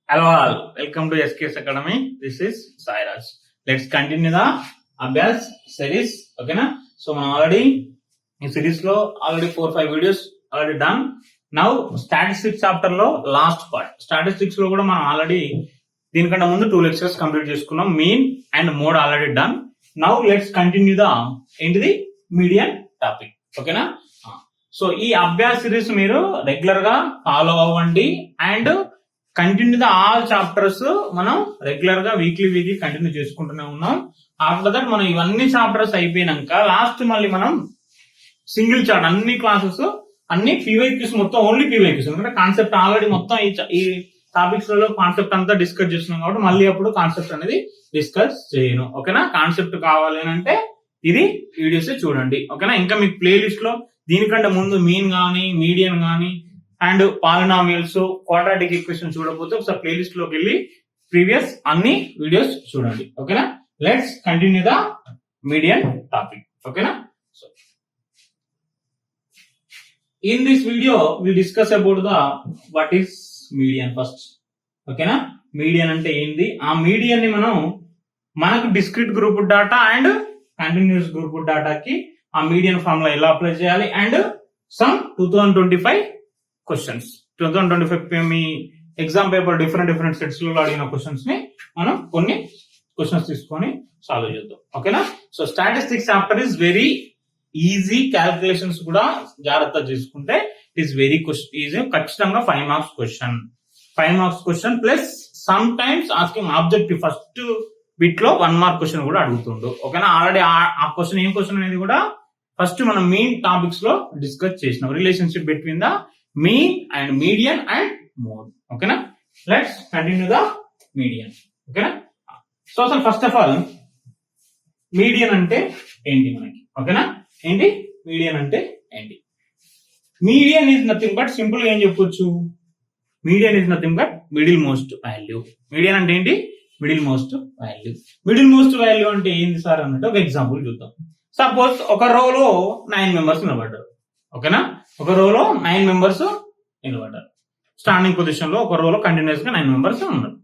Hello all, welcome to SKS Academy. This is Sairaj. Let's continue the Abhyas series. Okay na? So మనం already ఈ series లో already 4-5 videos already done. Now statistics chapter లో last part. Statistics లో కూడా మనం already దీనికంటే ముందు 2 lectures complete చేసుకున్నాం. Mean and mode already done. Now let's continue the ఏంటిది median topic. ఓకేనా? సో ఈ అభ్యాస్ సిరీస్ మీరు రెగ్యులర్ గా ఫాలో అవ్వండి and continue the all chapters మనం రెగ్యులర్ గా వీక్లీ కంటిన్యూ చేసుకుంటూనే ఉన్నాం. ఆఫ్టర్ దట్ మనం ఇవన్నీ చాప్టర్స్ అయిపోయినాక లాస్ట్ మళ్ళీ మనం సింగిల్ చార్ట్ అన్ని క్లాసెస్ అన్ని పీవైక్యూస్ మొత్తం ఓన్లీ పీవైక్యూస్, ఎందుకంటే కాన్సెప్ట్ ఆల్రెడీ మొత్తం ఈ టాపిక్స్ లో కాన్సెప్ట్ అంతా డిస్కస్ చేస్తున్నాం కాబట్టి మళ్ళీ అప్పుడు కాన్సెప్ట్ అనేది డిస్కస్ చేయను. ఓకేనా? కాన్సెప్ట్ కావాలి అని అంటే ఇది వీడియోస్ చూడండి. ఓకేనా? ఇంకా మీకు ప్లేలిస్ట్ లో దీనికంటే ముందు మీన్ గానీ మీడియన్ గానీ అండ్ పాలినామియల్స్ క్వాడ్రాటిక్ ఈక్వేషన్ చూడకపోతే ఒకసారి ప్లేలిస్ట్ లోకి వెళ్ళి ప్రీవియస్ అన్ని వీడియోస్ చూడండి. ఓకేనా? Let's continue the median topic. ఓకేనా? So in this video we discuss about the what is median first. ఓకేనా? మీడియన్ అంటే ఏంటి, ఆ మీడియన్ ని మనం మనకు discrete group data and continuous group డేటాకి ఆ మీడియన్ ఫార్ములా ఎలా అప్లై చేయాలి అండ్ సమ్ 2025 క్వశ్చన్స్. 2025 మీ ఎగ్జామ్ పేపర్ డిఫరెంట్ సెట్స్ లో అడిగిన క్వశ్చన్స్ ని మనం కొన్ని క్వశ్చన్స్ తీసుకొని సాల్వ్ చేద్దాం. ఓకేనా? So statistics chapter is very easy. Calculations కూడా జాగ్రత్త చేసుకుంటే ఇట్ ఈస్ వెరీ ఈజీ. ఖచ్చితంగా 5 marks question plus some times asking objective first bit లో 1 మార్క్ క్వశ్చన్ కూడా అడుగుతుండు. ఓకేనా? ఆల్రెడీ ఆ క్వశ్చన్ ఏం క్వశ్చన్ అనేది కూడా ఫస్ట్ మనం మెయిన్ టాపిక్స్ లో డిస్కస్ చేసినాం. Relationship between the mean and median and mode. ఓకేనా? Let's continue the median. ఓకేనా? సో అసలు ఫస్ట్ ఆఫ్ ఆల్ మీడియన్ అంటే ఏంటి మనకి? ఓకేనా? ఏంటి మీడియన్ అంటే ఏంటి? Median is nothing but simple గా ఏం చెప్పొచ్చు, median is nothing but middle most value. Median అంటే ఏంటి? Middle most value. Middle most value అంటే ఏంటి సార్ అన్నట్టు ఒక ఎగ్జాంపుల్ చూద్దాం. సపోజ్ ఒక రోలో 9 మెంబర్స్ నిలబడ్డారు. ఓకేనా? ఒక రోలో 9 మెంబర్స్ నిలబడ్డారు. స్టాండింగ్ పొజిషన్ లో ఒక రోలో కంటిన్యూస్ గా 9 మెంబర్స్ ఉన్నారు.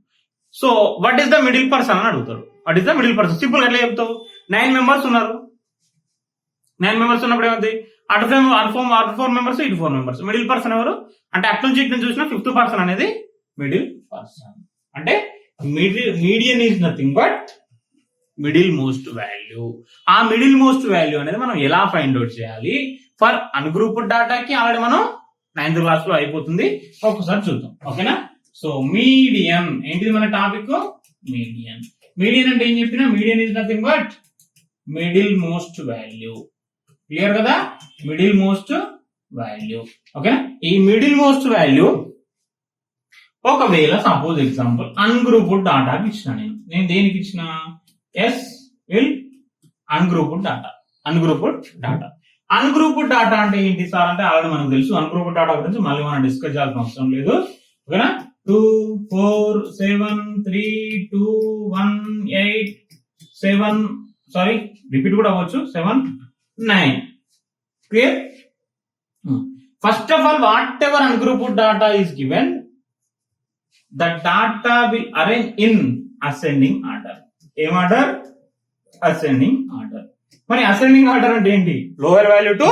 So what is the middle person అని అడుగుతారు. What is the middle person? Simple ఎట్లా చెప్తావు? 9 మెంబర్స్ ఉన్నారు. 9 మెంబర్స్ ఉన్నప్పుడు ఏమవుతుంది? అటు 4 మెంబర్స్ ఇటు 4 మెంబర్స్. మిడిల్ పర్సన్ ఎవరు అంటే అటు నుంచి ఇటు నుంచి చూసిన 5th పర్సన్ అనేది మిడిల్ పర్సన్. అంటే median is nothing but middle most value. ఆ మిడిల్ మోస్ట్ వాల్యూ అనేది మనం ఎలా ఫైండ్ అవుట్ చేయాలి? ఫర్ అన్గ్రూప్డ్ డేటాకి ఆల్రెడీ మనం 9th క్లాస్ లో అయిపోతుంది, ఒక్కసారి చూద్దాం. ఓకేనా? సో మీడియన్ ఏంటిది మన టాపిక్? మీడియన్ అంటే ఏం చెప్పినా median is nothing but middle most value. Clear కదా? Middle most value. ఓకేనా? ఈ మిడిల్ మోస్ట్ వాల్యూ ఒకవేళ సపోజ్ ఎగ్జాంపుల్ అన్గ్రూప్డ్ డేటాకి ఇచ్చిన, నేను దేనికి ఇచ్చిన ఎస్ will ungrouped data. Ungrouped data అంటే ఏంటి సార్ అంటే ఆల్రెడీ మనకు తెలుసు. అన్గ్రూప్డ్ డేటా గురించి మళ్ళీ మనం డిస్కస్ చేయాల్సిన అవసరం లేదు. ఓకేనా? 2 4 7 3 2 1 8 7 సారీ రిపీట్ కూడా అవ్వచ్చు 7 9. Clear? First of all whatever ungrouped data is given, the data will arrange in ascending order. ఏం ఆర్డర్? Ascending order. మరి అసెండింగ్ ఆర్డర్ అంటే ఏంటి? Lower value to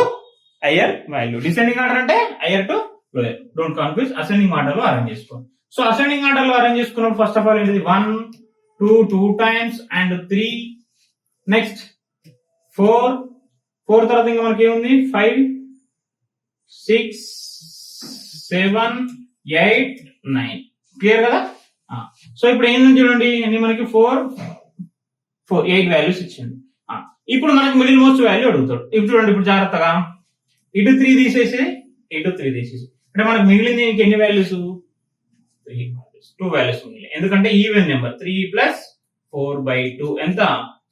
higher value. Descending order అంటే higher to lower. Don't confuse. Ascending order లో arrange చేసుకోండి. So ascending order లో arrange చేసుకున్నప్పుడు first of all ఏంటిది? 1 2 టైమ్స్ అండ్ 3 నెక్స్ట్ 4 తర్వాత ఇంకా మనకి ఏముంది? 5 6 7 8 9. క్లియర్ కదా? సో ఇప్పుడు ఏంటంటే చూడండి, అన్ని మనకి 8 వాల్యూస్ ఇచ్చింది. ఇప్పుడు మనకి మిడిల్ మోస్ట్ వాల్యూ అడుగుతాడు. ఇప్పుడు చూడండి, ఇప్పుడు జాగ్రత్తగా ఇటు 3 తీసేసి అంటే మనకు మిగిలింది ఎన్ని వాల్యూస్? 2 వాల్యూస్ మిగిలింది. ఎందుకంటే ఈవెన్ నెంబర్ 3 + 4/2 ఎంత?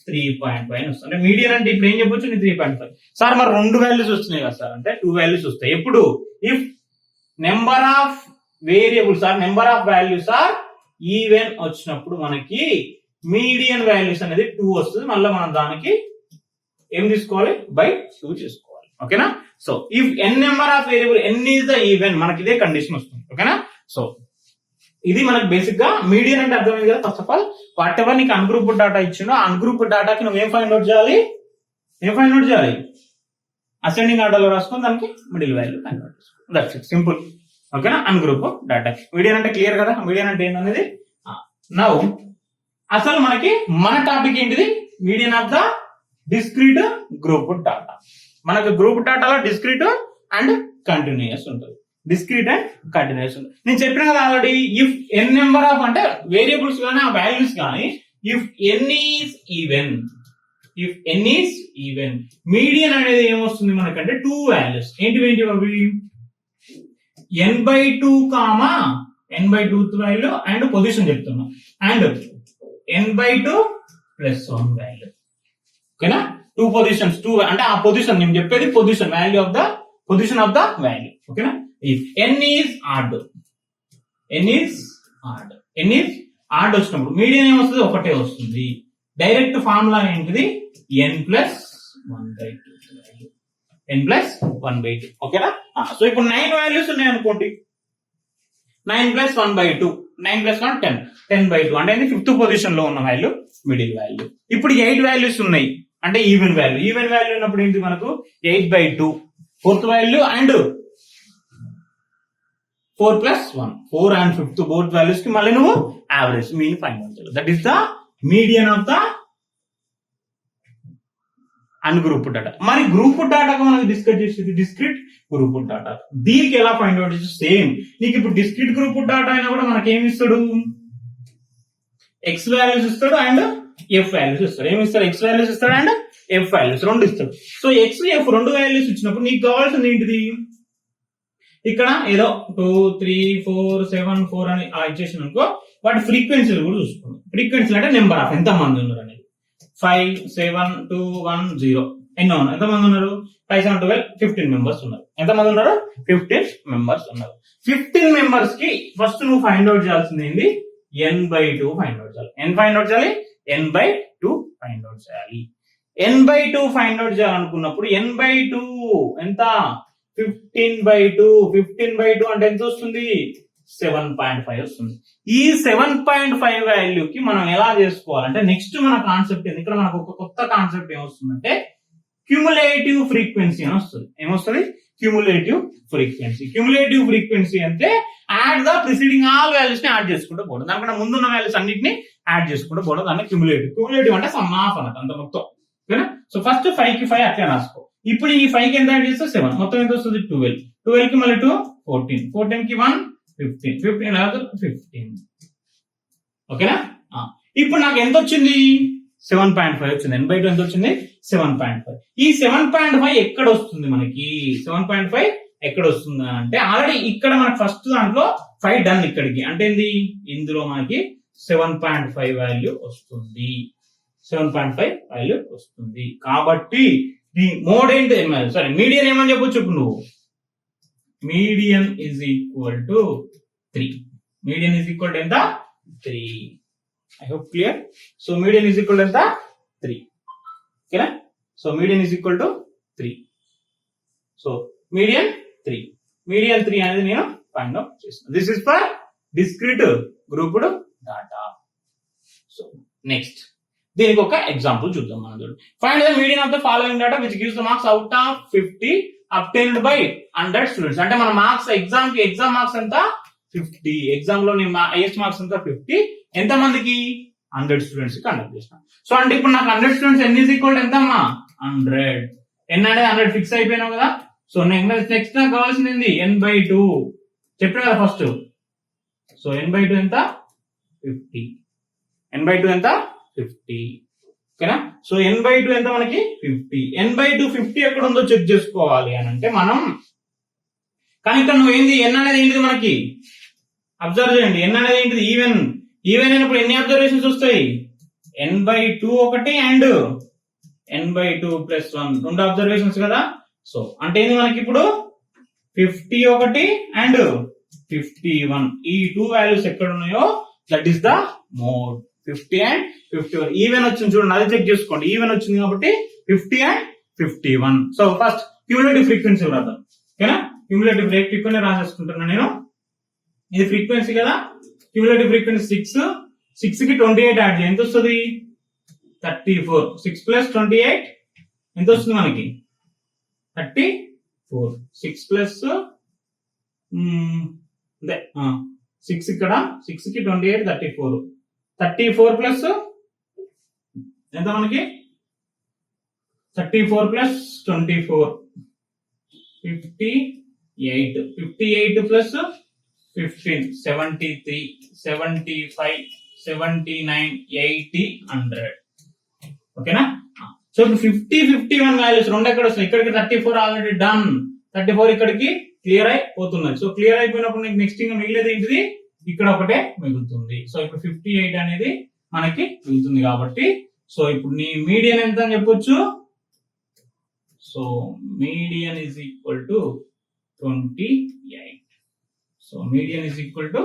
3.5 వస్తుంది. అంటే మీడియన్ అంటే ఇప్పుడు ఏం చెప్పొచ్చు? 3.5. సార్ మరి 2 వాల్యూస్ వస్తున్నాయి కదా సార్ అంటే 2 వాల్యూస్ వస్తాయి. ఎప్పుడు? If number of variables are number of values are even వచ్చినప్పుడు మనకి మీడియన్ వాల్యూస్ అనేది 2 వస్తుంది. మళ్ళీ మనం దానికి ఏం తీసుకోవాలి? బై 2 చేసుకోవాలి. ఓకేనా? So if n number of variable n is the even, మనకి ఇదే కండిషన్ వస్తుంది. ఓకేనా? సో ఇది మనకు బేసిక్ గా మీడియన్ అంటే అర్థమైంది కదా. First of all what ever నీకు అన్గ్రూప్ డేటా ఇచ్చిండో అన్గ్రూప్ డేటాకి నువ్వు ఏం ఫైండ్ అవుట్ చేయాలి, అసెండింగ్ ఆర్డర్ లో రాసుకొని దానికి మిడిల్ వాల్యూ ఫైండ్ అవుట్ చేసుకో. That's it, simple. ఓకేనా, అన్గ్రూప్ డేటా. మీడియన్ అంటే క్లియర్ కదా, మీడియన్ అంటే ఏంటనేది. నౌ అసలు మనకి మన టాపిక్ ఏంటిది, median of the discrete group data. మనకు గ్రూప్ డేటాలో డిస్క్రీట్ అండ్ కంటిన్యూస్ ఉంటుంది. డిస్క్రీట్ అండ్ కంటిన్యూస్ ఉంటుంది. నేను చెప్పిన కదా already, if n number of అంటే వేరియబుల్స్ కానీ ఆ వాల్యూస్ కానీ if n is even, median అనేది ఏమొస్తుంది మనకంటే 2 వాల్యూస్. ఏంటి అవి, n/2 comma n/2 value and position చెప్తున్నాం, అండ్ n/2 + 1 వాల్యూ. ఓకేనా, 2 పొజిషన్స్, 2 అంటే ఆ పొజిషన్ నేను చెప్పేది position, value of the position of the value. ఓకేనా, if n is odd వచ్చినప్పుడు మీడియన్ ఏమొస్తుంది, ఒకటే వస్తుంది. డైరెక్ట్ ఫార్ములా ఏంటిది, n+1/2. ఓకేనా, సో ఇప్పుడు 9 వాల్యూస్ ఉన్నాయి అనుకోండి, 9 + 1/2, 9 + 1 10, 10/2 అంటే 5th పొజిషన్ లో ఉన్న వాల్యూ మిడిల్ వాల్యూ. ఇప్పుడు 8 వాల్యూస్ ఉన్నాయి అంటే ఈవెన్ వాల్యూ ఉన్నప్పుడు ఏంటి మనకు 8/2 4th value and 4 + 1, 4 and 5th both values కి మళ్ళీ నువ్వు యావరేజ్ మీన్ ఫైండ్ అవుట్ చేయాలి. That is the median of the ungroup data. మరి గ్రూప్ డేటాగా మనం డిస్కస్ చేసేది డిస్క్రీట్ గ్రూప్ డేటా. దీనికి ఎలా ఫైండ్ అవుట్ చేసి సేమ్ నీకు ఇప్పుడు డిస్క్రీట్ గ్రూప్ డేటా అయినా కూడా మనకి ఏమి ఇస్తాడు, ఎక్స్ వాల్యూస్ ఇస్తాడు అండ్ ఎఫ్ వాల్యూస్ ఇస్తాడు. ఏమి ఇస్తాడు, ఎక్స్ వాల్యూస్ ఇస్తాడు అండ్ ఎఫ్ వాల్యూస్ రెండు ఇస్తాడు. సో ఎక్స్ ఎఫ్ రెండు వాల్యూస్ ఇచ్చినప్పుడు నీకు కావాల్సింది ఏంటిది, ఇక్కడ ఏదో 2 3 4 7 4 అని ఇచ్చేసిన అనుకో, వాటి ఫ్రీక్వెన్సీలు కూడా చూసుకోండి. ఫ్రీక్వెన్సీలు అంటే నెంబర్ ఆఫ్ ఎంత మంది ఉన్నారు అనేది. 5 7 2 1 0 ఎన్నో ఉన్నారు, ఎంత మంది ఉన్నారు, 5 7 12 15 మెంబర్స్ ఉన్నారు. ఎంత మంది ఉన్నారు, 15 మెంబర్స్ ఉన్నారు. 15 మెంబర్స్ కి ఫస్ట్ నువ్వు ఫైండ్ అవుట్ చేయాల్సింది ఏంది, n/2 ఫైండ్ అవుట్ చేయాలి. n ఫైండ్ అవుట్ చేయాలి, n/2 ఫైండ్ అవుట్ చేయాలి. n/2 ఫైండ్ అవుట్ చేయాలనుకున్నప్పుడు n/2 ఎంత, 15/2. 15/2 అంటే ఎంత వస్తుంది, 7.5 వస్తుంది. ఈ 7.5 వాల్యూకి మనం ఎలా చేసుకోవాలంటే నెక్స్ట్ మన కాన్సెప్ట్ ఏంది, ఇక్కడ మనకు ఒక కొత్త కాన్సెప్ట్ ఏమొస్తుందంటే క్యూములేటివ్ ఫ్రీక్వెన్సీ అని వస్తుంది. ఏమొస్తుంది, క్యూములేటివ్ ఫ్రీక్వెన్సీ అంటే add the preceding all values ని యాడ్ చేసుకుంటూ పోవడం, దానికన్నా ముందున్న వాల్యూస్ అన్నిటిని యాడ్ చేసుకుంటూ పోవడం, దాన్ని క్యూములేటివ్ అంటే సమ్ ఆఫ్ అన్నట్టు అంత మొత్తం. ఓకేనా, సో ఫస్ట్ 5 కి 5 అట్లా రాసుకో. ఇప్పుడు ఈ 5 కి ఎంత యాడ్ చేస్తే 7, మొత్తం ఎంత వస్తుంది 12, 12 కి మళ్ళీ 2 14, 14 కి 1 15, 15 15. ఓకేనా, ఇప్పుడు నాకు ఎంత వచ్చింది, 7.5 వచ్చింది. n/2 ఎంత వచ్చింది, 7.5. ఈ 7.5 ఎక్కడ వస్తుంది మనకి, 7.5 ఎక్కడ వస్తుంది అంటే ఆల్రెడీ ఇక్కడ మనకి ఫస్ట్ దాంట్లో 5 డన్ ఇక్కడికి, అంటే ఏంది, ఇందులో మనకి 7.5 వాల్యూ వస్తుంది. 7.5 వాల్యూ వస్తుంది. కాబట్టి మోడ్ ఏంటి, సారీ మీడియన్ ఏమని చెప్పొచ్చు ఇప్పుడు నువ్వు, median is equal to 3. Median is equal to ఎంత, 3. I hope clear. So median is equal to ఎంత, 3. ఓకేనా, so median is equal to 3. So median 3 అనేది నేను ఫైండ్ అవుట్ చేస్తాను. This is for discrete grouped data. So next దీనికి ఒక example చూద్దాం మనం. చూడండి, find the median of the following data which gives the marks out of 50 obtained by 100 students. అంటే మన మార్క్స్ ఎగ్జామ్ మార్క్స్ ఎంత 50, ఎగ్జామ్ లో హైయెస్ట్ మార్క్స్ ఎంత 50, ఎంత మందికి 100 స్టూడెంట్స్ కి కండక్ట్ చేసిన. సో అంటే ఇప్పుడు నాకు 100 స్టూడెంట్స్ n ఈజ్ ఈక్వల్ ఎంత అమ్మా 100, n అనేది 100 ఫిక్స్ అయిపోయినావు కదా. సో నెక్స్ట్ నాకు కావాల్సింది ఏంది, n/2 చెప్పిన కదా ఫస్ట్. సో n/2 ఎంత 50, n/2 ఎంత 50. ఓకేనా, సో n/2 ఎంత మనకి 50. n/2 50 ఎక్కడ ఉందో చెక్ చేసుకోవాలి అని అంటే మనం, కానీ ఇక్కడ నువ్వు ఏంది, n అనేది ఏంటిది మనకి అబ్జర్వ్ చేయండి. n అనేది ఏంటిది, ఈవెన్ అయినప్పుడు ఎన్ని అబ్జర్వేషన్స్ వస్తాయి, n/2 ఒకటి అండ్ n/2 + 1 రెండు అబ్జర్వేషన్స్ కదా. సో అంటే ఏంది మనకి ఇప్పుడు 50 ఒకటి అండ్ 51, ఈ 2 వాల్యూస్ ఎక్కడ ఉన్నాయో that is the mode. 50 and 51 even వచ్చింది చూడండి, అది చెక్ చేసుకోండి. ఈవెన్ వచ్చింది కాబట్టి 50 and 51. So first cumulative frequency రాద్దాం. ఓకేనా, క్యూములేటివ్ ఫ్రీక్వెన్సీ రాసేసుకుంటున్నా నేను. ఇది ఫ్రీక్వెన్సీ కదా, క్యూములేటివ్ ఫ్రీక్వెన్సీ 6 కి 28 యాడ్ చేయి ఎంత వస్తుంది 34 6 ప్లస్ 28 ఎంత వస్తుంది మనకి 34 6 ప్లస్ అదే 6 ఇక్కడ 6 కి 28 34 ప్లస్ ఎంత మనకి 34 ప్లస్ 24 58 ప్లస్ 15 73 75 79 80 100 ఓకేనా సో ఇప్పుడు 51 వాల్యూస్ రెండు ఎక్కడ వస్తాయి ఇక్కడికి 34 ఆల్రెడీ డన్ 34 ఇక్కడికి క్లియర్ అయిపోతున్నది సో క్లియర్ అయిపోయినప్పుడు నీకు నెక్స్ట్ ఇంకా మిగిలేదు ఏంటిది ఇక్కడ ఒకటే మిగులుతుంది సో ఇప్పుడు 58 అనేది మనకి మిగులుతుంది కాబట్టి సో ఇప్పుడు నీ మీడియన్ ఎంత అని చెప్పొచ్చు so median is equal to 28 so median is equal to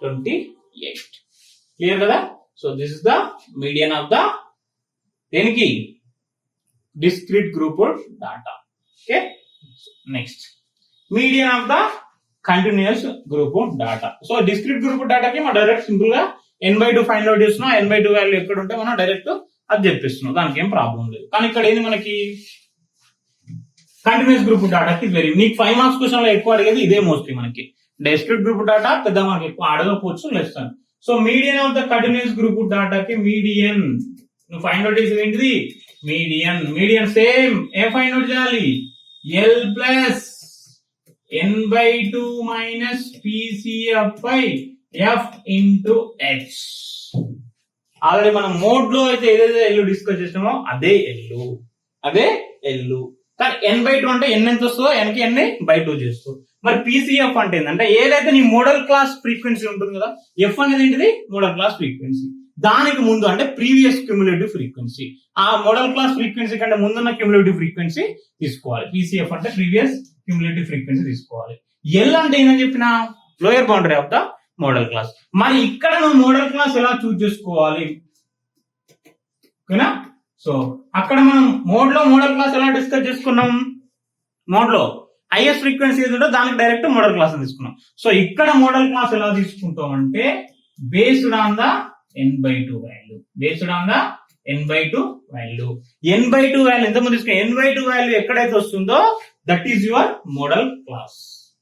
28 clear కదా so this is the median of the దేనికి discrete group data okay next median of the continuous group data so discrete group డాటాకి మనం direct simple గా n/2 find out చేస్తున్నాం n/2 value ఎక్కడ ఉంటే మనం direct అది చెప్పిస్తున్నాం దానికి ఏం ప్రాబ్లం లేదు కానీ ఇక్కడ ఏంది మనకి కంటిన్యూస్ గ్రూప్ డాటాకి వెరీ నీకు 5 మార్క్స్ క్వశ్చన్ లో ఎక్కువ అడిగేది ఇదే మోస్ట్లీ మనకి డిస్క్రీట్ గ్రూప్ డాటా పెద్ద మనకి ఎక్కువ అడగకపోవచ్చు lesson so median of the continuous group డాటాకి మీడియన్ నువ్వు ఫైండ్ అవుట్ చేసేది ఏంటిది మీడియన్ సేమ్ ఏం ఫైండ్ అవుట్ చేయాలి L plus n/2 minus PCF by F into H already మనం మోడ్ లో అయితే ఏదైతే ఎల్లు డిస్కస్ చేసినామో అదే ఎల్లు కానీ n/2 అంటే n ఎంత వస్తుందో n కి n/2 చేస్తూ మరి PCF అంటే ఏంటంటే ఏదైతే నీ మోడల్ క్లాస్ ఫ్రీక్వెన్సీ ఉంటుంది కదా F అనేది ఏంటిది మోడల్ క్లాస్ ఫ్రీక్వెన్సీ దానికి ముందు అంటే ప్రీవియస్ క్యూములేటివ్ ఫ్రీక్వెన్సీ ఆ మోడల్ క్లాస్ ఫ్రీక్వెన్సీ కంటే ముందున్న క్యూములేటివ్ ఫ్రీక్వెన్సీ తీసుకోవాలి PCF అంటే ప్రీవియస్ క్యూములేటివ్ ఫ్రీక్వెన్సీ తీసుకోవాలి L అంటే ఏంటని చెప్పిన lower boundary of the modal class మరి ఇక్కడ నువ్వు మోడల్ క్లాస్ ఎలా చూస్ చేసుకోవాలి ఓకేనా సో అక్కడ మనం మోడల్ క్లాస్ ఎలా డిస్కస్ చేసుకున్నాం మోడ్ లో హైయెస్ట్ ఫ్రీక్వెన్సీ ఏది ఉందో దానికి డైరెక్ట్ మోడల్ క్లాస్ తీసుకున్నాం సో ఇక్కడ మోడల్ క్లాస్ ఎలా తీసుకుంటాం అంటే based on the n/2 value n/2 value ఎంత ముందు తీసుకున్నా n/2 వాల్యూ ఎక్కడైతే వస్తుందో that is your modal class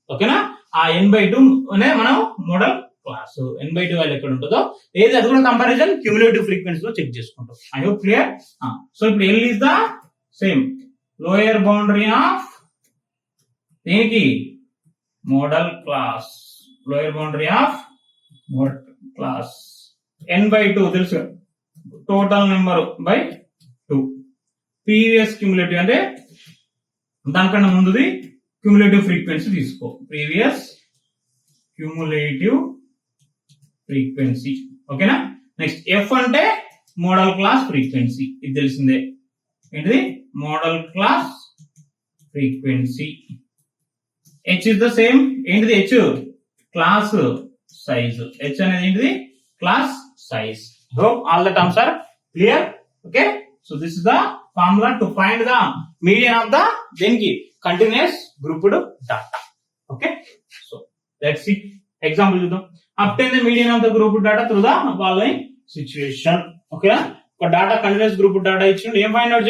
ఓకేనా ఆ n/2 అనే మనం మోడల్ క్లాస్ n/2 వాల్యూ ఎక్కడ ఉంటుందో ఏది అది కూడా కంపారిజన్ క్యూములేటివ్ ఫ్రీక్వెన్సీ లో చెక్ చేసుకుంటాం ఐ హోప్ క్లియర్ సో ఇప్పుడు L is the same lower boundary of దేనికి modal class lower boundary of modal class n/2 తెలుసు total number by 2 previous cumulative అంటే దానికన్నా ముందుది క్యూములేటివ్ ఫ్రీక్వెన్సీ తీసుకో ప్రీవియస్ క్యూములేటివ్ ఫ్రీక్వెన్సీ ఓకేనా నెక్స్ట్ F అంటే modal class frequency ఇది తెలిసిందే ఏంటిది modal class frequency H is the same ఏంటిది H క్లాస్ సైజ్ H అనేది ఏంటిది class size hope all the terms are clear okay so this is the formula to find the median of the denki continuous grouped data okay so let's see example చూద్దాం obtain the median of the grouped data through the following situation okay ఒక data continuous group data ఇచ్చిండు ఏం find out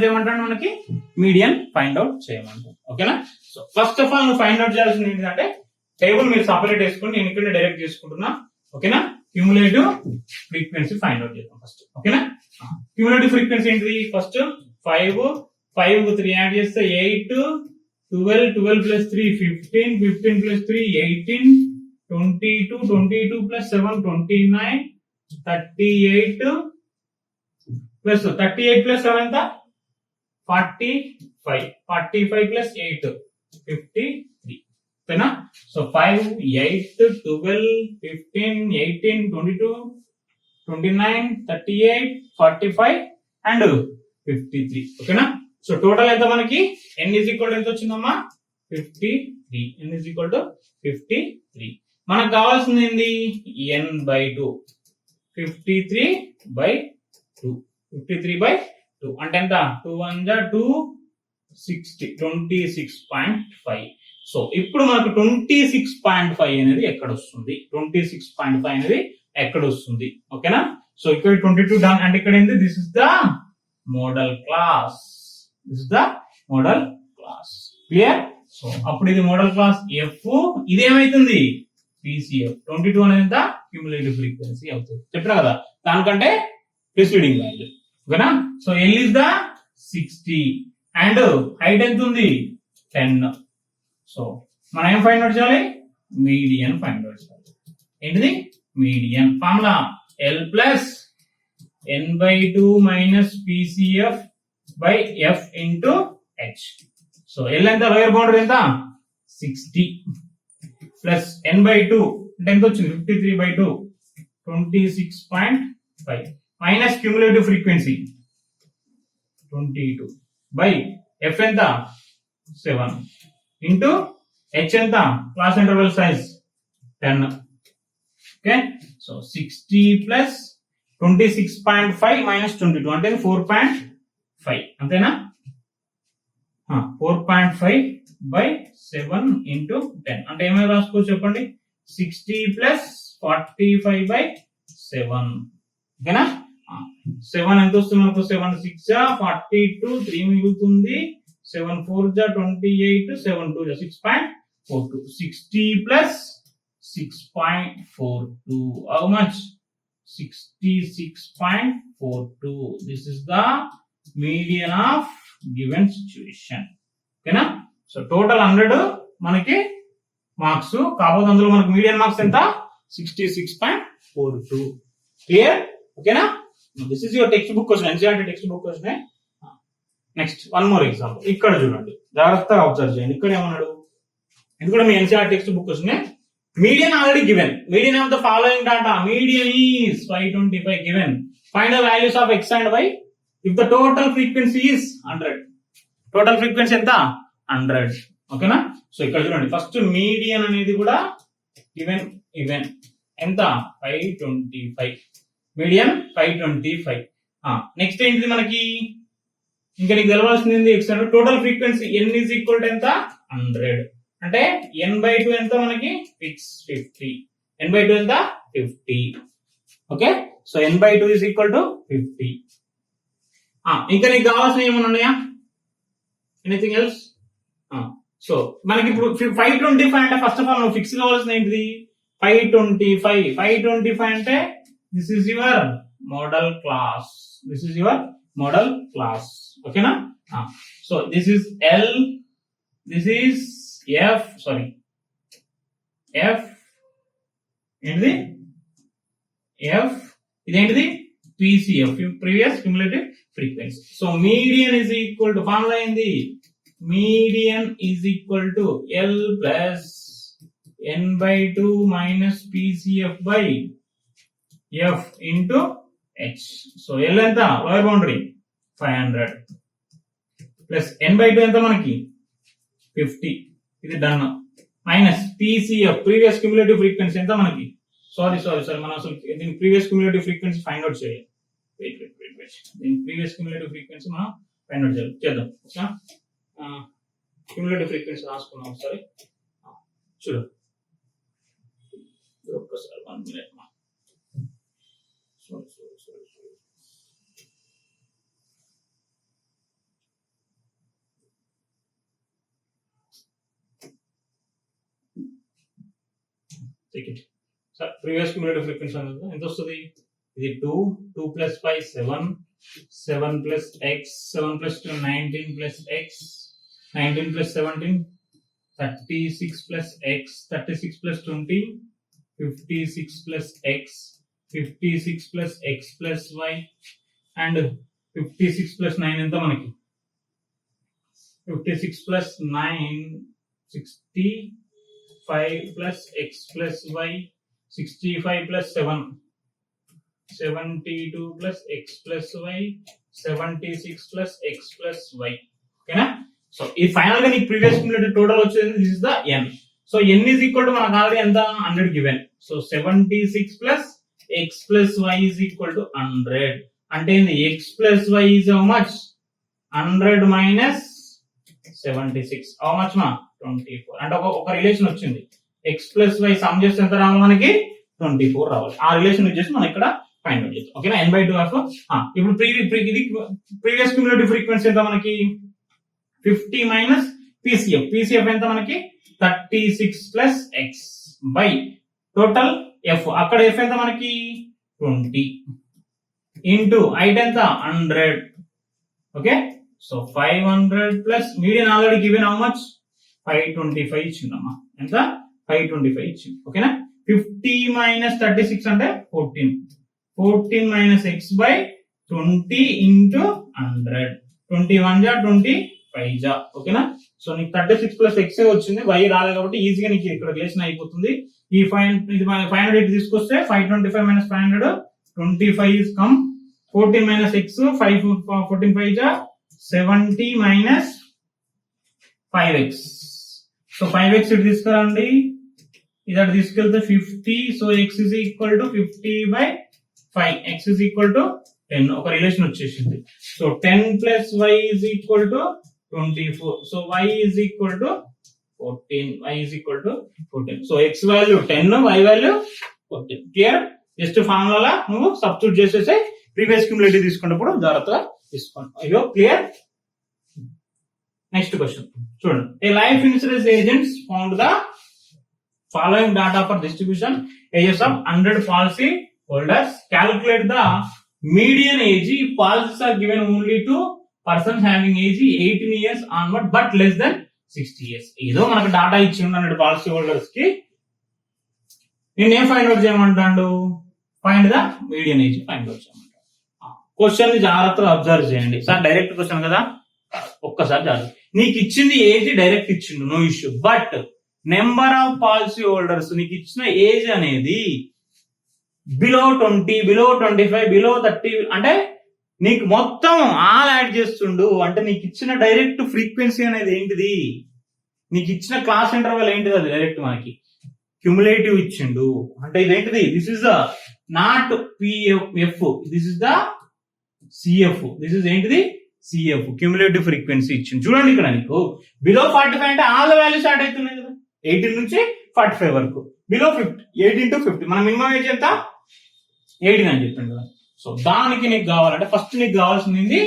చేయమంటాడు మనకి median find out చేయమంటాడు ఓకేనా so first of all నువ్వు find out చేయాల్సింది ఏంటంటే table మీరు సపరేట్ వేసుకొని నేను ఇక్కడ డైరెక్ట్ చేసుకుంటున్నా ఓకేనా క్యూములేటివ్ ఫ్రీక్వెన్సీ ఫైండ్ అవుట్ చేద్దాం ఫస్ట్ ఓకేనా క్యూములేటివ్ ఫ్రీక్వెన్సీ ఏంటిది ఫస్ట్ 5 3 యాడ్ చేస్తే 8 12 ప్లస్ 3 15 ప్లస్ 3 18 22 ప్లస్ 7 29 38 ప్లస్ 7 ఎంత 45 ప్లస్ 8 53 ఓకేనా సో 5 8 12 15 18 22 29 38 45 అండ్ 53 ఓకేనా సో టోటల్ ఎంత మనకి n ఈజ్ ఈక్వల్ ఎంత వచ్చిందమ్మా 53 n ఈజ్ ఈక్వల్ టు 53 మనకు కావాల్సింది ఏంది n/2 53/2 అంటే ఎంత 2 1 2 60 26.5 సో ఇప్పుడు మనకు 26.5 అనేది ఎక్కడ వస్తుంది? 26.5 అనేది ఎక్కడ వస్తుంది? ఓకేనా? సో ఇక్కడ 22 డన్ అంటే ఇక్కడ ఏంటి? This is the model class. This is the modal class. Clear? So అప్పుడు ఇది మోడల్ క్లాస్ ఎఫ్, ఇదేమైతుంది? పీసీఎఫ్. 22 అనేది ఎంత? క్యూములేటివ్ ఫ్రీక్వెన్సీ అవుతుంది. చెప్పినా కదా, దానికంటే ప్రిసీడింగ్ వాల్యూ. ఓకేనా? So L is the 60 and height ఎంత ఉంది? 10. సో మనం ఏం ఫైండ్ అవుట్ చేయాలి? మీడియన్ ఫైండ్ అవుట్ చేయాలి. ఏంటిది? Median. Formula L plus n/2 minus PCF by F into H. So L ఎంత? లోయర్ బౌండరీ ఎంత? 60 ప్లస్ n/2 అంటే ఎంత వచ్చింది? 53/2, 26.5 minus cumulative frequency 22 by F ఎంత? 7 ఇంటూ హెచ్ ఎంత? Class interval size 10. Okay, so 60 plus 26.5 minus 22 అంటే 4.5 అంతేనా? 4.5 by 7 into 10 అంటే ఏమైనా రాసుకోవచ్చు చెప్పండి? 60 ప్లస్ 45 బై 7. ఓకేనా? 7 ఎంత వస్తుంది మనకు? 7 6 42, 3 మిగులుతుంది, 7 4 28, 7 2 6.42. 60 plus 6.42. How much? 66.42. This is the median of given situation. ఓకేనా? సో టోటల్ 100 మనకి మార్క్స్, కాకపోతే అందులో మనకి మీడియన్ మార్క్స్ ఎంత? 66.42. క్లియర్? ఓకేనా? This is your text book question, NCERT text book question. Next one more example. ఇక్కడ చూడండి, జాగ్రత్తగా అబ్జర్వ్ చేయండి. ఇక్కడ ఏమన్నాడు? ఇది కూడా మీ NCERT text book question. Median already given. Median of the following data. Median is 525 given. Find the values of X and Y if the total frequency is 100. Total frequency ఎంత? 100. ఓకేనా? సో ఇక్కడ చూడండి, ఫస్ట్ మీడియన్ అనేది కూడా given ఎంత? 525. Median 525. Next ఏంటిది మనకి? ఇంకా నీకు తెలవాల్సింది ఎక్స్ అంటే total frequency n is equal to ఎంత? 100. అంటే n/2 ఎంత మనకి? 50. n/2 ఎంత? 50. Okay, so n/2 is equal to 50. ఇంకా నీకు కావాల్సిన ఏమైనా ఉన్నాయా? Anything else? సో మనకి ఇప్పుడు 525 అంటే ఫస్ట్ ఆఫ్ ఆల్ నువ్వు ఫిక్స్ కావాల్సిన ఏంటిది? 525 అంటే this is your modal class. This is your modal class. ఓకేనా? So this is L, this is F, sorry F ఏంటిది? ఎఫ్. ఇదేంటిది? PCF, previous cumulative frequency. So median is equal to, formula ఏంది? Median is equal to L plus n/2 minus PCF by F into H. So L ఎంత? Lower boundary 500 plus n/2 ఎంత మనకి? 50. ఇది done. Minus PCF, previous cumulative frequency ఎంత మనకి? Sorry మనం అసలు దీని previous cumulative frequency find out చేయాలి. వెయిట్. దీని ప్రీవియస్ క్యూములేటివ్ ఫ్రీక్వెన్సీ మనం ఫైండ్ అవుట్ చేద్దాం. ఓకే, క్యూములేటివ్ ఫ్రీక్వెన్సీ రాసుకున్నాం ఒకసారి. చూడు ఒక్కసారి 1 minute. Sorry. Take it. So previous cumulative frequency ఎంత వస్తుంది? ఇది 2 plus 5 7 plus x, 7 plus 2 19 plus x, 19 plus 17 36 plus x, 36 plus 20 56 plus x, 56 plus x plus y and 56 plus 9 ఎంత మనకి? 56 plus 9 65 plus x plus y, 65 plus 7 72 plus x plus y, 76 plus x plus y. ఓకేనా? So ఈ final గా నీకు previous cumulative total వచ్చేది this is the n. So n is equal to మనకు already ఎంత? 100 given. So 76 plus x plus y is equal to 100. అంటే x plus y is how much? 100 minus 76. How much మా? 24 అంటే ఒక relation వచ్చింది. X plus why some చేస్తే ఎంత రావాలి మనకి 24 రావాలి. ఆ రిలేషన్ వచ్చేసి మనం ఇక్కడ ఫైండ్ అవుట్ చేస్తాం. ఓకేనా, n/2 ఇప్పుడు ప్రీవియస్ క్యూములేటివ్ ఫ్రీక్వెన్సీ ఎంత మనకి 50 మైనస్ పీసీఎఫ్ ఎంత మనకి 36 plus X by total F, అక్కడ ఎఫ్ ఎంత మనకి 20 ఇంటూ హైట్ ఎంత 100. Okay, so 500 plus median already given how much 525 ఇచ్చిందమ్మా. ఎంత 525 ఇచ్చింది. ఓకేనా, 50 మైనస్ 36 అంటే 14 మైనస్ ఎక్స్ బై 20 ఇంటూ 100. 21 జా 25 జా. ఓకేనా, సో నీకు 36 ప్లస్ ఎక్స్ వచ్చింది, వై రాలేదు కాబట్టి ఈజీగా నీకు ఇక్కడ రిలేషన్ అయిపోతుంది. ఈ 500 ఇటు తీసుకొస్తే 525 minus 500 25 is come. 14 minus x 14 5 జా 70 మైనస్ 5x. సో 5x ఇటు తీసుకురండి, ఇది అటు తీసుకెళ్తే 50. So x is equal to 50/5. x is equal to 10. ఒక రిలేషన్ వచ్చేసింది. So 10 plus y is equal to 24. So y is equal to 14. y is equal to 14. So x value 10, y value 14. Clear? Just formula నువ్వు substitute చేసేసి previous cumulative తీసుకున్నప్పుడు జాగ్రత్తగా తీసుకోండి. అయ్యో clear. Next question చూడండి. A life insurance agents found the following data for distribution ages of 100 policy holders. Calculate the median age. Policies are given only to persons having age 18 years onward but less than 60 years. ఏదో మనకు data ఇచ్చి 100 policy holders కి నేను ఏం find out చేయమంటాడు, find the median age find out చేయమంటాడు. Question ని జాగ్రత్తగా అబ్జర్వ్ చేయండి. సార్ డైరెక్ట్ క్వశ్చన్ కదా, ఒక్కసారి జాగ్రత్త. నీకు ఇచ్చింది ఏజ్ డైరెక్ట్ ఇచ్చిండు, no issue. But number of policy holders నీకు ఇచ్చిన ఏజ్ అనేది బిలో 20, బిలో 25, బిలో 30 అంటే నీకు మొత్తం ఆల్ యాడ్ చేస్తుండు. అంటే నీకు ఇచ్చిన డైరెక్ట్ ఫ్రీక్వెన్సీ అనేది ఏంటిది, నీకు ఇచ్చిన క్లాస్ ఇంటర్వల్ ఏంటిది, అది డైరెక్ట్ మనకి క్యుములేటివ్ ఇచ్చిండు. అంటే ఇదేంటిది, this is the not PF, this is the CF. This is ఏంటిది సిఎఫ్, క్యుములేటివ్ ఫ్రీక్వెన్సీ ఇచ్చింది. చూడండి ఇక్కడ నీకు బిలో 45 అంటే ఆల్ వాల్యూస్ యాడ్ అవుతున్నాయి కదా, 18 నుంచి 45 వరకు. Below 50, 18 to 50. మన మినిమం ఏజ్ ఎంత 18 అని చెప్పింది కదా. సో దానికి నీకు కావాలంటే ఫస్ట్ నీకు కావాల్సింది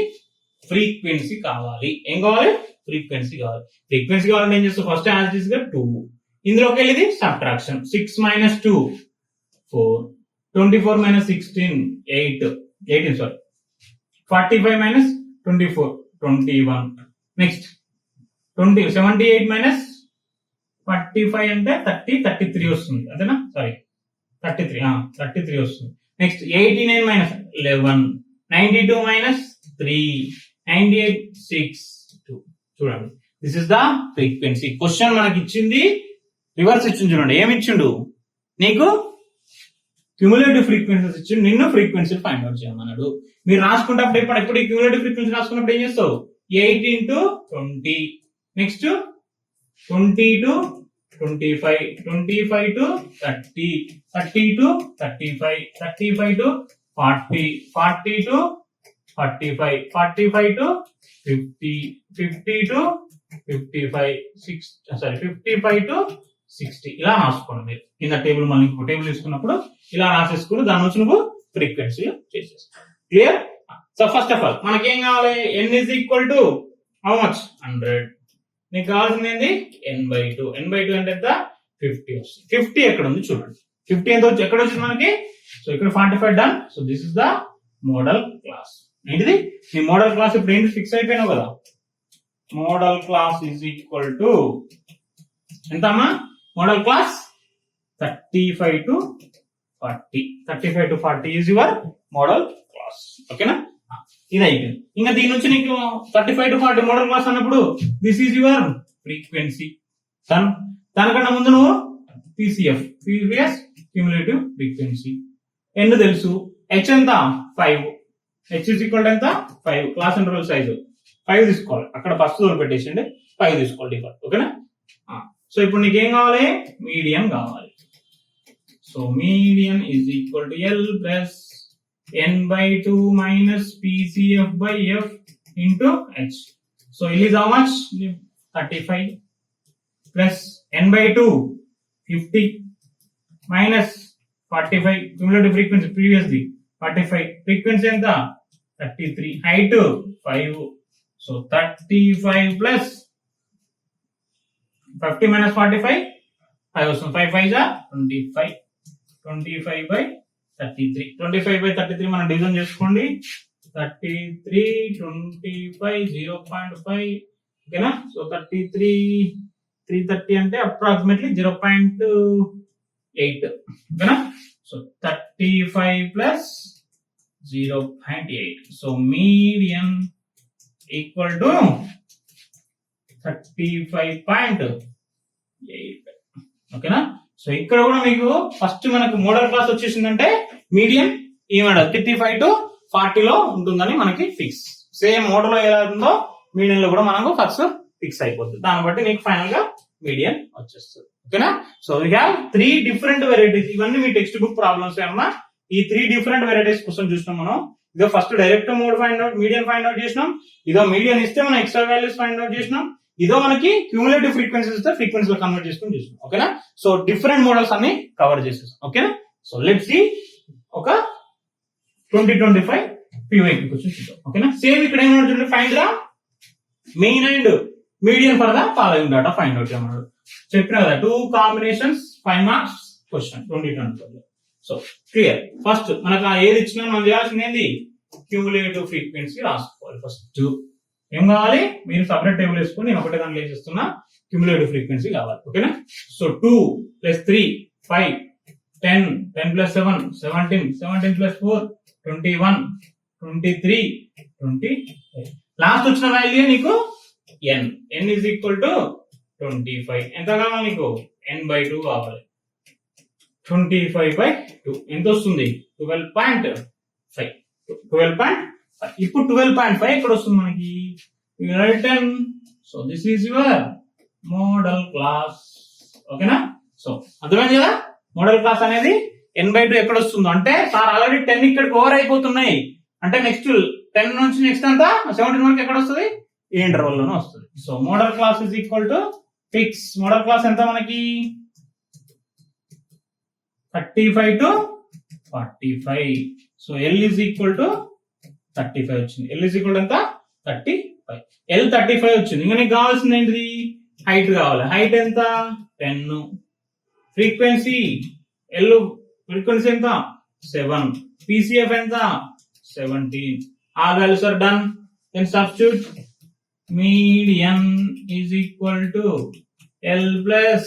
ఫ్రీక్వెన్సీ కావాలి. ఏం కావాలి, ఫ్రీక్వెన్సీ కావాలి. ఫ్రీక్వెన్సీ కావాలంటే ఏం చేస్తావు, ఫస్ట్ యాజ్ ఇస్ గా 2. ఇందులోకి వెళ్ళేది subtraction. 6 minus 2 4, 24 minus 16 18 sorry 45 minus 24 21. Next 78 minus 45 అంటే 33 వస్తుంది, అంతేనా? సారీ 33 వస్తుంది. Next 89 minus 11, 92 minus 3, 98 6 2. చూడండి, this is the frequency. Question మనకి ఇచ్చింది రివర్స్ ఇచ్చింది. చూడండి ఏమి ఇచ్చిండు, నీకు క్యుములేటివ్ ఫ్రీక్వెన్సీస్ ఇచ్చిండు, నిన్ను ఫ్రీక్వెన్సీ ఫైండ్ అవుట్ చేయమన్నాడు. మీరు రాసుకుంటప్పుడు ఇప్పుడు క్యుములేటివ్ ఫ్రీక్వెన్సీ రాసుకున్నప్పుడు ఏం చేస్తావు, 8 into 20, next 20 to 25, 25 to 30, 30 to 35, 35 to 40, 40 to 45, 45 to 50, 50 to 55, 55 to 60. ఇలా రాసుకోండి మీరు కింద టేబుల్. మళ్ళీ ఇంకో టేబుల్ తీసుకున్నప్పుడు ఇలా రాసేసుకుని దాని నుంచి నువ్వు ఫ్రీక్వెన్సీ చేసేసుకో. Clear? So first of all మనకేం కావాలి, n is equal to how much 100. నీకు కావాల్సింది ఏంది n/2. n/2 అంటే ఎంత 50 వస్తుంది. 50 ఎక్కడ ఉంది చూడండి, 50 ఎంత వచ్చి ఎక్కడ వచ్చింది మనకి. సో ఇక్కడ 45 done. So this is the modal class. ఏంటిది నీ మోడల్ క్లాస్. ఇప్పుడు ఏంటి ఫిక్స్ అయిపోయినావు కదా, modal class is equal to ఎంత అమ్మా, modal class 35 to 40. 35 to 40 is your modal class. ఓకేనా, ఇది అయిపోయింది. ఇంకా దీని నుంచి నీకు 35 to 40 మోడల్ క్లాస్ అన్నప్పుడు దిస్ ఈజ్ యువర్ ఫ్రీక్వెన్సీ. దానికన్నా ముందు నువ్వు పీసీఎఫ్, ప్రీవియస్ క్యుములేటివ్ ఫ్రీక్వెన్సీ. ఎన్ తెలుసు, హెచ్ ఎంత 5, హెచ్ ఈజ్ ఈక్వల్ ఎంత 5. క్లాస్ ఇంటర్వల్ సైజు 5 తీసుకోవాలి, అక్కడ ఫస్ట్ దూరం పెట్టేసిండి 5 తీసుకోవాలి డిఫాల్ట్. ఓకేనా, సో ఇప్పుడు నీకేం కావాలి, మీడియన్ కావాలి. So median is equal to L plus n/2 minus PCF/F into H. So L is how much 35 plus n by 2 50 minus 45 cumulative frequency ప్రీవియస్ది 45 ఫ్రీక్వెన్సీ ఎంత 33 హైట్ 5 సో 35 ప్లస్ 50 minus 45 5 వస్తుంది 5 5 जा 25 by 33 25 by 33 మనం division చేసుకోండి 33 25 0.5 ఓకేనా so 33 330 అంటే approximately 0.8 ఓకేనా so 35 plus 0.8 so median equal to 35.8 ఓకేనా సో ఇక్కడ కూడా మీకు ఫస్ట్ మనకు మోడల్ క్లాస్ వచ్చేసిందంటే మీడియన్ ఏమన్నా 35 to 40 లో ఉంటుందని మనకి ఫిక్స్ సేమ్ మోడల్ లో ఎలా ఉందో మీడియన్ లో కూడా మనకు ఫస్ట్ ఫిక్స్ అయిపోతుంది దాన్ని బట్టి నీకు ఫైనల్ గా మీడియన్ వచ్చేస్తుంది ఓకేనా so we have 3 different varieties ఇవన్నీ మీ టెక్స్ట్ బుక్ ప్రాబ్లమ్స్ ఏమన్నా ఈ 3 డిఫరెంట్ వెరైటీస్ కోసం చూసినాం మనం ఇదో first direct mode find out median find out చేసినాం ఇదో మీడియన్ ఇస్తే మనం ఎక్స్ట్రా వాల్యూస్ ఫైండ్ అవుట్ చేసినాం ఇదో మనకి క్యూములేటివ్ ఫ్రీక్వెన్సీస్ ఇస్తే ఫ్రీక్వెన్సీ లో కన్వర్ట్ చేసుకుని చూసినాం ఓకేనా సో డిఫరెంట్ మోడల్స్ అన్ని కవర్ చేసేసాం ఓకేనా సో లెట్స్ సి ఒక 2025 PYQ క్వశ్చన్ చూద్దాం ఓకేనా సేమ్ ఇక్కడ ఏమన్నా చూడండి find the main and median for the following data find out చేయమన్నాడు చెప్పిన కదా 2 combinations 5 marks question 2025 so clear first మనకు ఏది ఇచ్చినా మనం చేయాల్సింది ఏంది క్యూములేటివ్ ఫ్రీక్వెన్సీ రాసుకోవాలి ఫస్ట్ ఏం కావాలి మీరు సపరేట్ టేబుల్ వేసుకొని నేను ఒకటే దాంట్లో చేస్తున్నా క్యూములేటివ్ ఫ్రీక్వెన్సీ కావాలి ఓకేనా so 2 plus 3 5 10 10 plus 7 17 17 plus 4 21 23 25 last వచ్చిన వాల్యూ నీకు n n is equal to 25 ఎంత కావాలి నీకు n by 2 కావాలి 25 by 2 ఎంత వస్తుంది 12.5 ఇప్పుడు 12.5 ఇక్కడ వస్తుంది మనకి return so this is your modal class ఓకేనా సో అర్థమైంది కదా మోడల్ క్లాస్ అనేది n by 2 ఎక్కడ వస్తుందో అంటే సార్ ఆల్రెడీ 10 ఇక్కడ ఓవర్ అయిపోతున్నాయి అంటే నెక్స్ట్ 10 నుంచి నెక్స్ట్ అంతా 17 వరకు ఎక్కడ వస్తుంది ఈ ఇంటర్వల్ లోనే వస్తుంది so modal class is equal to fix modal class ఎంత మనకి 35 to 45 so L is equal to 35 వచ్చింది L is equal to ఎంత 35 L 35 వచ్చింది ఇంకా నీకు కావాల్సింది ఏంటిది హైట్ కావాలి హైట్ ఎంత 10 ఫ్రీక్వెన్సీ L ఫ్రీక్వెన్సీ ఎంత 7 PCF ఎంత 17 all values are done then substitute median is equal to L plus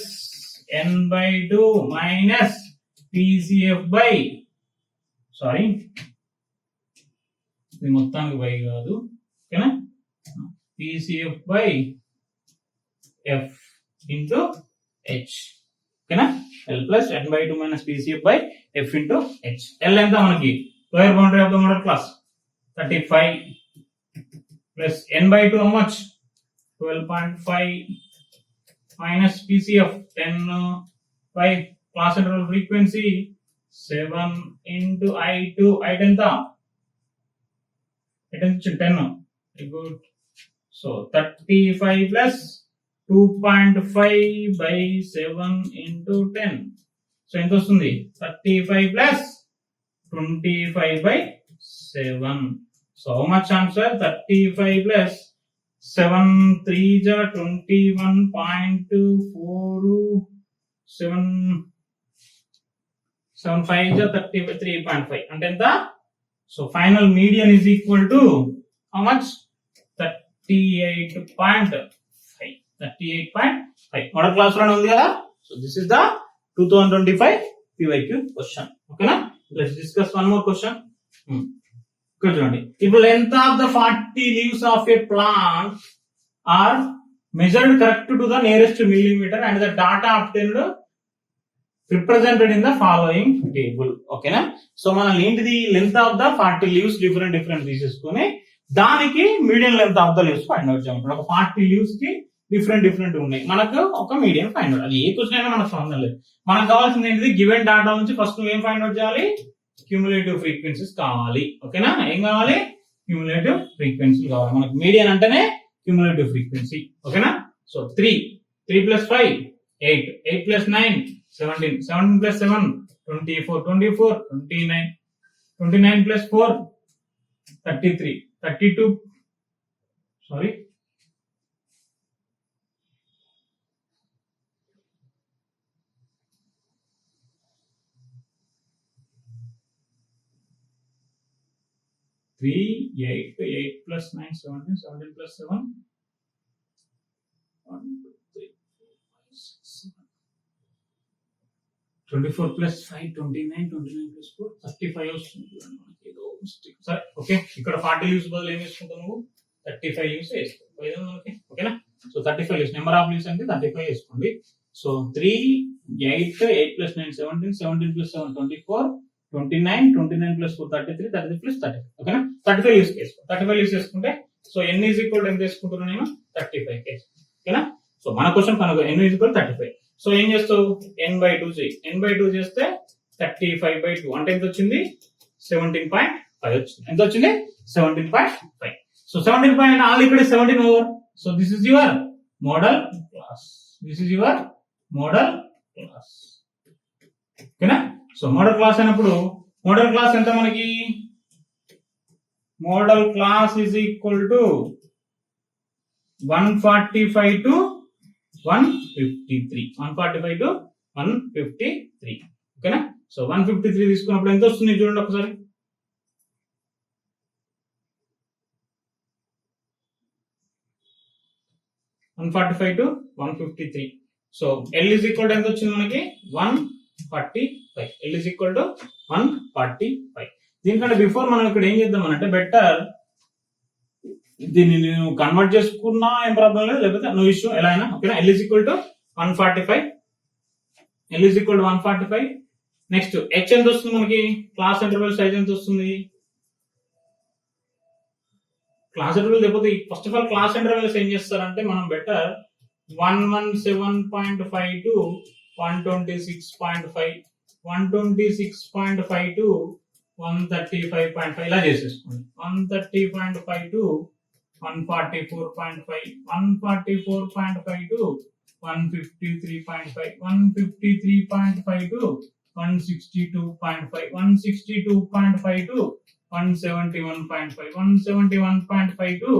n by 2 minus PCF by sorry ఇది మొత్తానికి బై కాదు ఓకేనా PCF by F into H ఓకేనా L plus n by 2 minus PCF by F into H L ఎంత మనకి lower boundary of the modal class 35 plus n by 2 how much 12.5 minus PCF 10 by class interval frequency 7 into I2 I10 ఎంత 10 very good so 35 plus 2.5 by 7 into 10 so ఎంత వస్తుంది 35 plus 25 by 7 so how much answer 35 plus 7 3 ja 21.4 7 5 ja 33.5 అంటే ఎంత so final median is equal to how much 38.5 modal class లోనే ఉంది కదా so this is the 2025 PYQ question ఓకేనా let's discuss one more question ఇక్కడ చూడండి ఇప్పుడు length of the 40 leaves of a plant are measured correct to the nearest millimetre and the data obtained represented in the following table ఓకేనా so మనం ఏంటిది length of the 40 leaves different తీసేసుకొని దానికి medium length of the leaves find out చేయమంటారు ఒక 40 leaves కి different ఉన్నాయి మనకు ఒక మీడియం ఫైండ్ అవుట్ అది ఏ క్వశ్చన్ అయినా మనకు సంబంధం లేదు మనకు కావాల్సింది ఏంటిది గివెన్ డాటా నుంచి ఫస్ట్ నువ్వు ఏం ఫైండ్ అవుట్ చేయాలి క్యూములేటివ్ ఫ్రీక్వెన్సీస్ కావాలి ఓకేనా ఏం కావాలి క్యూములేటివ్ ఫ్రీక్వెన్సీ కావాలి మనకు మీడియన్ అంటేనే క్యూములేటివ్ ఫ్రీక్వెన్సీ ఓకేనా so 3 3 plus 5 8, 8 plus 9 17, 17 plus 7 24, 24 29, 29 plus 4 33, 32 sorry 3 8 8 plus 9 17, 17 plus 7 1 2 3 4 5 6 7 24 plus 5 29, 29 plus 4 35 వస్తుంది ఏదో మిస్టేక్ సరే ఓకే ఇక్కడ 40 లీవ్స్ బదులు ఏం చేసుకుంటావు నువ్వు 35 లీవ్స్ వేసుకో మనకి ఓకేనా so 35 leaves number of leaves అంటే 35 వేసుకోండి so 3 8 8 plus 9 17, 17 plus 7 24, 29, 29 plus 4 33, 33 plus 35 ఓకేనా 35 లీవ్స్ వేసుకో 35 లీవ్స్ వేసుకుంటే so n is equal to ఎంత వేసుకుంటున్నాను నేను 35 కేసు ఓకేనా సో మన క్వశ్చన్ కనుక n is equal to 35 so ఏం చేస్తావు n by 2 చేయి n by 2 చేస్తే 35 by 2 అంటే ఎంత వచ్చింది 17.5 వచ్చింది ఎంత వచ్చింది 17.5 సో 17. All ఇక్కడ 17 over so this is your model class ఓకేనా సో మోడల్ క్లాస్ అయినప్పుడు మోడల్ క్లాస్ ఎంత మనకి modal class is equal to 145 to 153 145 to 153 ఓకేనా సో 153 తీసుకున్నప్పుడు ఎంత వస్తుంది చూడండి ఒకసారి (145 to 153) so L is equal to ఎంత వచ్చింది మనకి 145 L is equal to 145 దీనికంటే బిఫోర్ మనం ఇక్కడ ఏం చేద్దాం అంటే బెటర్ దీన్ని నేను కన్వర్ట్ చేసుకున్నా ఏం ప్రాబ్లం లేదు లేకపోతే నో ఇష్యూ ఎలా అయినా ఓకేనా L is equal to 145 next h ఎంత వస్తుంది మనకి క్లాస్ ఇంటర్వెల్ సైజ్ ఎంత వస్తుంది క్లాస్ ఇంటర్వెల్ లేకపోతే first of all class intervals ఏం చేస్తారంటే మనం బెటర్ 117.5 to 126.5 126.5 to 135.5 ఇలా చేసేసుకోండి 130.5 to 144.5 144.5 to 153.5 153.5 to 162.5 162.5 to 171.5 171.5 to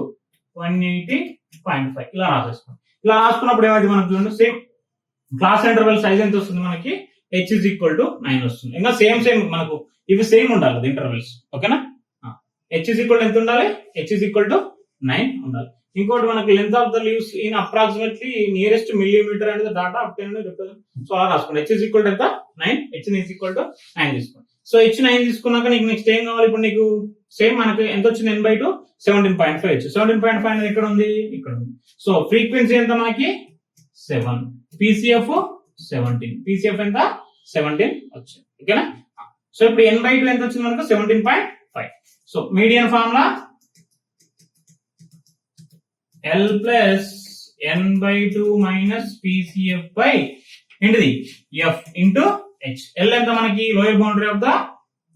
180.5 ఇలా రాసేసుకోండి ఇలా రాసుకున్నప్పుడు ఏమైంది మనకు చూడండి సేమ్ క్లాస్ ఇంటర్వెల్ సైజ్ ఎంత వస్తుంది మనకి h is equal to 9 వస్తుంది ఇంకా సేమ్ మనకు ఇవి సేమ్ ఉండాలి ఇంటర్వెల్స్ ఓకేనా h is equal to ఎంత ఉండాలి h is equal to 9 ఉండాలి ఇంకోటి మనకి length of the leaves in approximately nearest millimetre అనేది డాటా సో అలా రాసుకోండి h is equal to ఎంత 9 h is equal to 9 తీసుకోండి సో h 9 తీసుకున్నాక నీకు నెక్స్ట్ ఏం కావాలి ఇప్పుడు నీకు సేమ్ మనకి ఎంత వచ్చింది n by 2 17.5 వచ్చి 17.5 అనేది ఎక్కడ ఉంది ఇక్కడ ఉంది సో ఫ్రీక్వెన్సీ ఎంత మనకి 7 PCF 17 PCF ఎంత 17 వచ్చింది ఓకేనా సో ఇప్పుడు n by 2 ఎంత వచ్చింది మనకు 17.5 so median formula L plus n by 2 minus PCF by ఏంటిది F into H L ఎంత మనకి lower boundary of the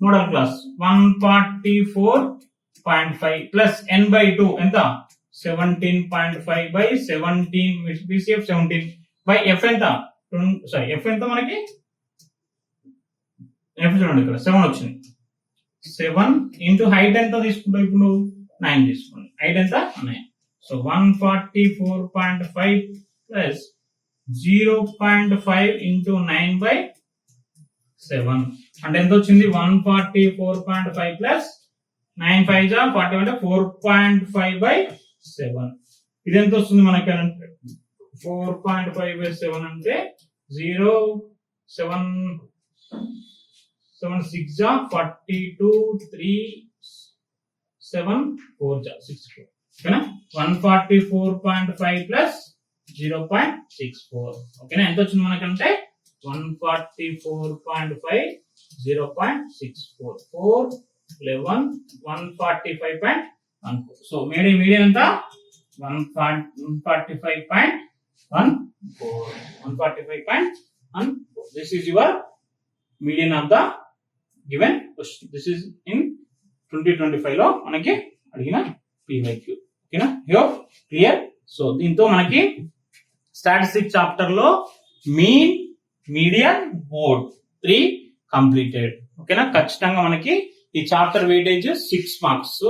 modal class 144.5 plus n by 2 ఎంత 17.5 by 17 PCF 17 by F ఎంత సారీ F ఎంత మనకి F చూడండి ఇక్కడ 7 వచ్చింది 7 into హైట్ ఎంత తీసుకుంటావు ఇప్పుడు 9 తీసుకోండి హైట్ ఎంత 9 సో 144.5 plus 0.5 into 9 by 7 అంటే ఎంత వచ్చింది 144.5 plus 9 5 जा 40 అంటే 4.5 by 7 ఇది ఎంత వస్తుంది మనకి అంటే 4.5 by 7 అంటే 0 7 6 जा 42 3 7 4 जा 64 ఓకేనా 144.5 plus 0.64 ఓకేనా ఎంత వచ్చింది మనకంటే 144.5 0.64 4 11 145.14 సో మీడియం ఎంత 145.14 this is your median of the given question this is in 2025 లో మనకి అడిగిన PYQ ఓకేనా హోప్ క్లియర్ సో దీంతో మనకి స్టాటిస్టిక్స్ చాప్టర్ లో మీన్, మీడియన్, మోడ్ 3 కంప్లీటెడ్. ఓకేనా, ఖచ్చితంగా మనకి ఈ chapter weightage 6 marks,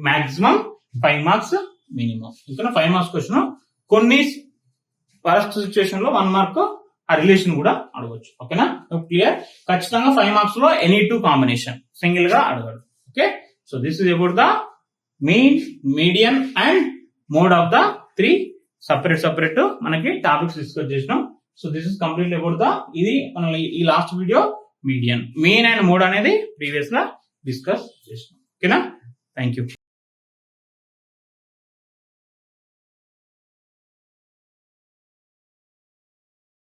maximum 5 marks minimum. ఓకేనా, 5 మార్క్స్ క్వశ్చన్. కొన్ని వరస్ట్ సిచ్యువేషన్ లో 1 మార్క్ ఆ రిలేషన్ కూడా అడగవచ్చు. ఓకేనా, క్లియర్. ఖచ్చితంగా 5 మార్క్స్ లో ఎనీ 2 కాంబినేషన్, సింగిల్ గా అడగడు. Okay, so this is about the mean, median and mode of the 3 separate మనకి టాపిక్స్ డిస్కస్ చేసినాం. So this is complete about the, ఇది మనం ఈ last video median, mean and mode అనేది previous గా discuss చేసినాం. ఓకేనా, థ్యాంక్ యూ.